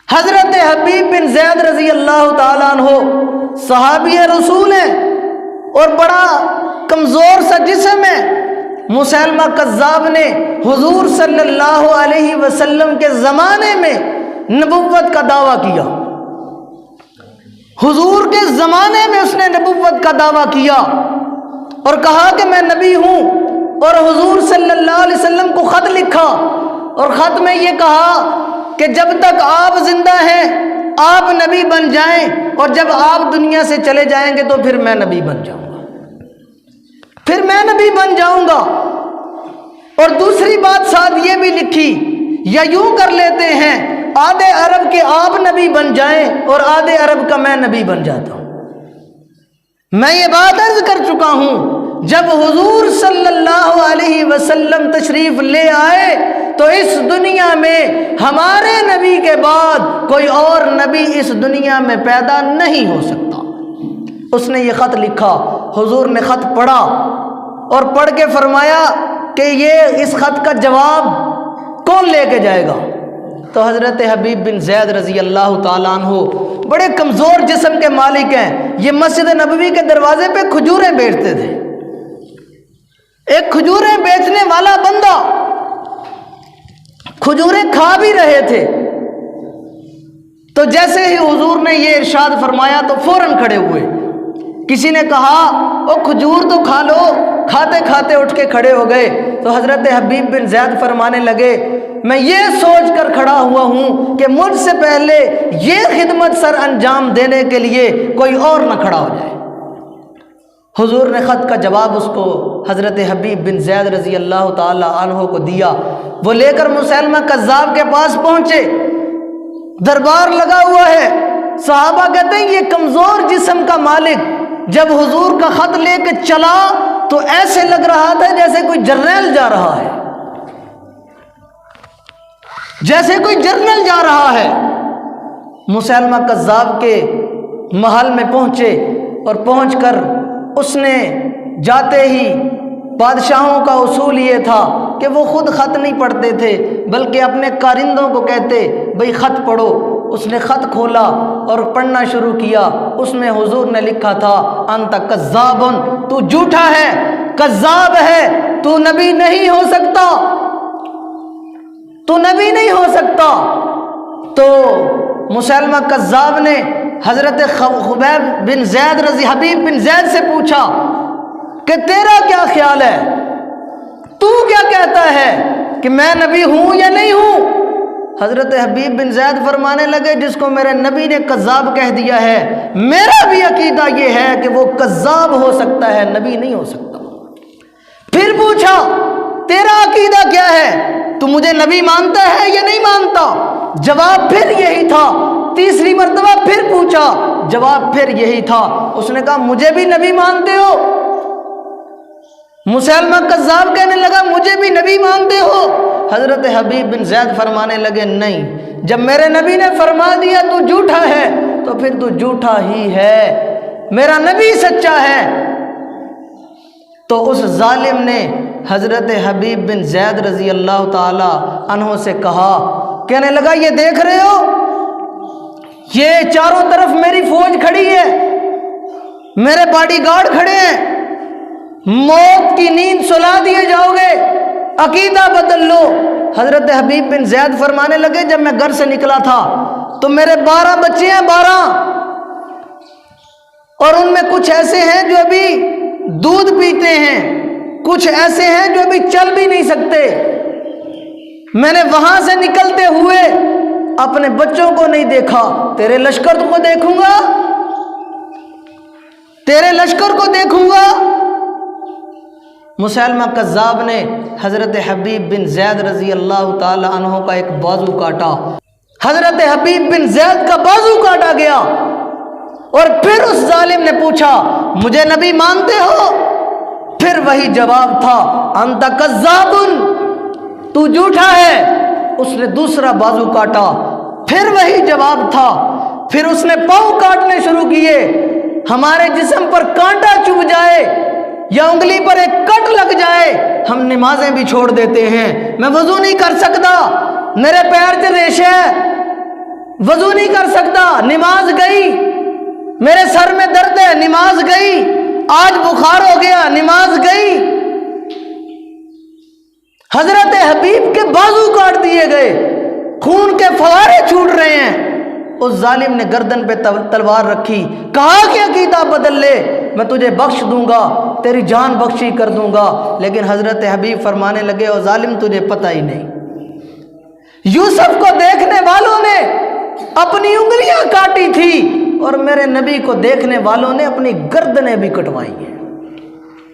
حضرت حبیب بن زید رضی اللہ تعالیٰ عنہ صحابی رسول ہیں اور بڑا کمزور سا جسم ہے۔ مسیلمہ کذاب نے حضور صلی اللہ علیہ وسلم کے زمانے میں نبوت کا دعویٰ کیا، حضور کے زمانے میں اس نے نبوت کا دعویٰ کیا اور کہا کہ میں نبی ہوں، اور حضور صلی اللہ علیہ وسلم کو خط لکھا اور خط میں یہ کہا کہ جب تک آپ زندہ ہیں آپ نبی بن جائیں، اور جب آپ دنیا سے چلے جائیں گے تو پھر میں نبی بن جاؤں گا، پھر میں نبی بن جاؤں گا۔ اور دوسری بات ساتھ یہ بھی لکھی، یا یوں کر لیتے ہیں آدھے عرب کے آپ نبی بن جائیں اور آدھے عرب کا میں نبی بن جاتا ہوں۔ میں یہ بات عرض کر چکا ہوں، جب حضور صلی اللہ علیہ وسلم تشریف لے آئے تو اس دنیا میں ہمارے نبی کے بعد کوئی اور نبی اس دنیا میں پیدا نہیں ہو سکتا۔ اس نے یہ خط لکھا، حضور نے خط پڑھا اور پڑھ کے فرمایا کہ یہ اس خط کا جواب کون لے کے جائے گا؟ تو حضرت حبیب بن زید رضی اللہ تعالیٰ عنہ بڑے کمزور جسم کے مالک ہیں، یہ مسجد نبوی کے دروازے پہ کھجوریں بیچتے تھے۔ ایک کھجوریں بیچنے والا بندہ کھجوریں کھا بھی رہے تھے، تو جیسے ہی حضور نے یہ ارشاد فرمایا تو فوراً کھڑے ہوئے۔ کسی نے کہا او کھجور تو کھا لو، کھاتے کھاتے اٹھ کے کھڑے ہو گئے۔ تو حضرت حبیب بن زید فرمانے لگے میں یہ سوچ کر کھڑا ہوا ہوں کہ مجھ سے پہلے یہ خدمت سر انجام دینے کے لیے کوئی اور نہ کھڑا ہو جائے۔ حضور نے خط کا جواب اس کو حضرت حبیب بن زید رضی اللہ تعالی عنہ کو دیا، وہ لے کر مسیلمہ کذاب کے پاس پہنچے، دربار لگا ہوا ہے، صحابہ کہتے ہیں یہ کمزور جسم کا مالک جب حضور کا خط لے کے چلا تو ایسے لگ رہا تھا جیسے کوئی جرنیل جا رہا ہے، جیسے کوئی جرنیل جا رہا ہے۔ مسیلمہ کذاب کے محل میں پہنچے اور پہنچ کر اس نے جاتے ہی، بادشاہوں کا اصول یہ تھا کہ وہ خود خط نہیں پڑھتے تھے بلکہ اپنے کارندوں کو کہتے بھئی خط پڑھو۔ اس نے خط کھولا اور پڑھنا شروع کیا، اس میں حضور نے لکھا تھا انت کذاب، تو جھوٹا ہے، کذاب ہے، تو نبی نہیں ہو سکتا، تو نبی نہیں ہو سکتا۔ تو مسیلمہ کذاب نے حضرت حبیب بن زید سے پوچھا کہ تیرا کیا خیال ہے، تو کیا کہتا ہے کہ میں نبی ہوں یا نہیں ہوں؟ حضرت حبیب بن زید فرمانے لگے جس کو میرے نبی نے کذاب کہہ دیا ہے میرا بھی عقیدہ یہ ہے کہ وہ کذاب ہو سکتا ہے، نبی نہیں ہو سکتا۔ پھر پوچھا تیرا عقیدہ کیا ہے، تو مجھے نبی مانتا ہے یا نہیں مانتا؟ جواب پھر یہی تھا۔ تیسری مرتبہ پھر پوچھا، جواب پھر یہی تھا۔ اس نے کہا مجھے بھی نبی مانتے ہو؟ مسیلمہ کذاب کہنے لگا مجھے بھی نبی مانتے ہو؟ حضرت حبیب بن زید فرمانے لگے نہیں، جب میرے نبی نے فرما دیا تو جھوٹا ہے تو پھر تو جھوٹا ہی ہے، میرا نبی سچا ہے۔ تو اس ظالم نے حضرت حبیب بن زید رضی اللہ تعالی عنہ سے کہا، کہنے لگا یہ دیکھ رہے ہو، یہ چاروں طرف میری فوج کھڑی ہے، میرے باڈی گارڈ کھڑے ہیں، موت کی نیند سلا دیے جاؤ گے، عقیدہ بدل لو۔ حضرت حبیب بن زید فرمانے لگے جب میں گھر سے نکلا تھا تو میرے 12 بچے ہیں، 12، اور ان میں کچھ ایسے ہیں جو ابھی دودھ پیتے ہیں، کچھ ایسے ہیں جو ابھی چل بھی نہیں سکتے۔ میں نے وہاں سے نکلتے ہوئے اپنے بچوں کو نہیں دیکھا، تیرے لشکر کو دیکھوں گا، تیرے لشکر کو دیکھوں گا۔ مسیلمہ کذاب نے حضرت حبیب بن زید رضی اللہ تعالی عنہ کا ایک بازو کاٹا، حضرت حبیب بن زید کا بازو کاٹا گیا، اور پھر اس ظالم نے پوچھا مجھے نبی مانتے ہو؟ پھر وہی جواب تھا انت کذاب، تو جھوٹا ہے۔ اس نے دوسرا بازو کاٹا، پھر وہی جواب تھا۔ پھر اس نے پاؤں کاٹنے شروع کیے، ہمارے جسم پر کانٹا چبھ جائے یا انگلی پر ایک کٹ لگ جائے ہم نمازیں بھی چھوڑ دیتے ہیں، میں وضو نہیں کر سکتا، میرے پیر سے ریشے ہے، وضو نہیں کر سکتا، نماز گئی، میرے سر میں درد ہے، نماز گئی، آج بخار ہو گیا، نماز گئی، حضرت حبیب کے بازو کاٹ دیے گئے، خون کے فوارے چھوٹ رہے ہیں، اس ظالم نے گردن پہ تلوار رکھی، کہا کہ عقیدہ بدل لے، میں تجھے بخش دوں گا، تیری جان بخشی کر دوں گا، لیکن حضرت حبیب فرمانے لگے او ظالم تجھے پتہ ہی نہیں، یوسف کو دیکھنے والوں نے اپنی انگلیاں کاٹی تھی اور میرے نبی کو دیکھنے والوں نے اپنی گردنیں بھی کٹوائی ہیں۔